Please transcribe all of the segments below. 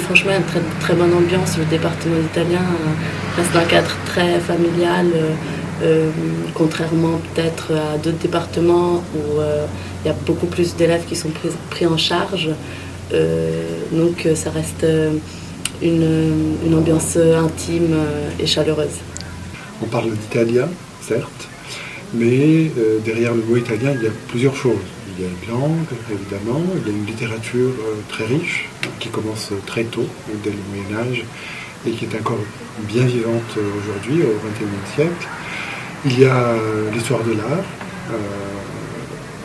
franchement, il y a une très, très bonne ambiance. Le département d'italien reste un cadre très familial, contrairement peut-être à d'autres départements où il y a beaucoup plus d'élèves qui sont pris en charge. Donc ça reste une ambiance intime et chaleureuse. On parle d'italien, certes, mais derrière le mot italien, il y a plusieurs choses. Il y a une langue, évidemment, il y a une littérature très riche, qui commence très tôt, dès le Moyen-Âge, et qui est encore bien vivante aujourd'hui, au XXIe siècle. Il y a l'histoire de l'art,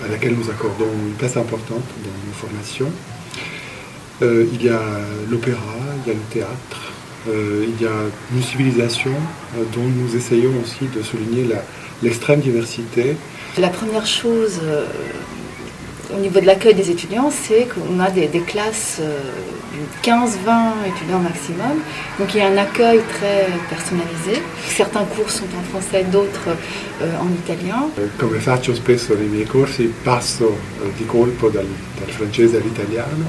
à laquelle nous accordons une place importante dans nos formations. Il y a l'opéra, il y a le théâtre, il y a une civilisation dont nous essayons aussi de souligner l'extrême diversité. La première chose au niveau de l'accueil des étudiants, c'est qu'on a des classes de 15-20 étudiants maximum. Donc il y a un accueil très personnalisé. Certains cours sont en français, d'autres en italien. Come faccio spesso nei miei corsi, passo di colpo dal francese all'italiano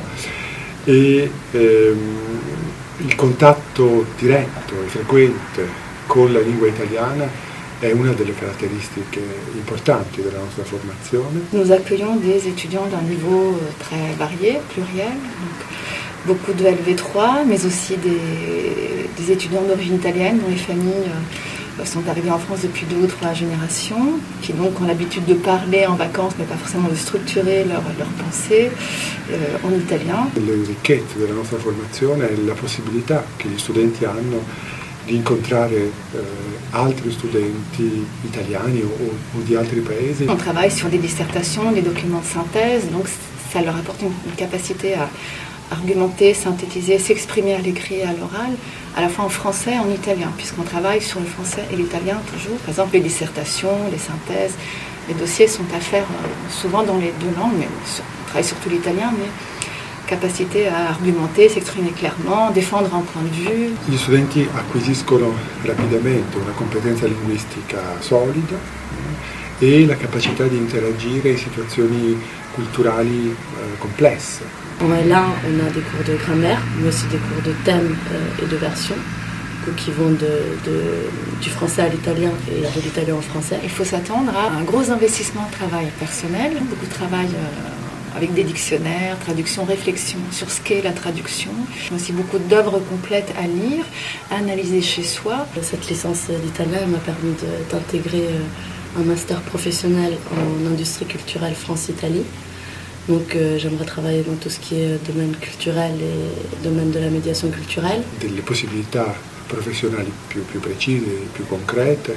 e il contatto diretto e frequente con la lingua italiana è una delle caratteristiche importanti della nostra formazione. Nous accueillons des étudiants d'un niveau très varié, pluriel, donc beaucoup de LV3, mais aussi des étudiants d'origine italienne dont les familles sont arrivés en France depuis 2 ou 3 générations, qui donc ont l'habitude de parler en vacances, mais pas forcément de structurer leur pensée en italien. Le ricchezze della nostra formazione è la possibilità che gli studenti hanno di incontrare altri studenti italiani o di altri paesi. On travaille sur des dissertations, des documents de synthèse, donc ça leur apporte une capacité à argumenter, synthétiser, s'exprimer à l'écrit et à l'oral, à la fois en français et en italien, puisqu'on travaille sur le français et l'italien toujours. Par exemple, les dissertations, les synthèses, les dossiers sont à faire souvent dans les 2 langues, mais on travaille surtout l'italien, mais capacité à argumenter, s'exprimer clairement, défendre un point de vue. Gli studenti acquisiscono rapidamente una competenza linguistica solida e la capacità di interagire in situazioni culturali complesse. En L1, on a des cours de grammaire, mais aussi des cours de thème et de version, qui vont du français à l'italien et de l'italien au français. Il faut s'attendre à un gros investissement de travail personnel, beaucoup de travail avec des dictionnaires, traduction, réflexion sur ce qu'est la traduction. Il y a aussi beaucoup d'œuvres complètes à lire, à analyser chez soi. Cette licence d'italien m'a permis d'intégrer un master professionnel en industrie culturelle France-Italie. Donc j'aimerais travailler dans tout ce qui est domaine culturel et domaine de la médiation culturelle. Delle possibilità professionali più precise, più concrete,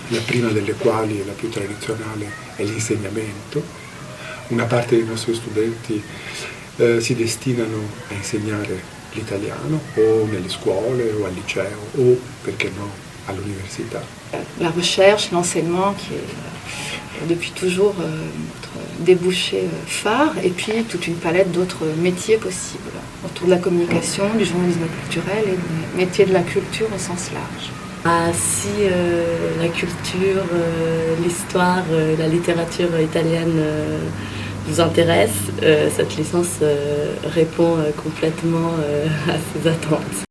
la prima delle quali e la più tradizionale è l'insegnamento. Una parte dei nostri studenti si destinano a insegnare l'italiano o nelle scuole o al liceo o, perché no, all'università. La recherche, l'enseignement qui est depuis toujours notre débouché phare, et puis toute une palette d'autres métiers possibles autour de la communication, du journalisme culturel et des métiers de la culture au sens large. Si la culture, l'histoire, la littérature italienne vous intéresse, cette licence répond complètement à ces attentes.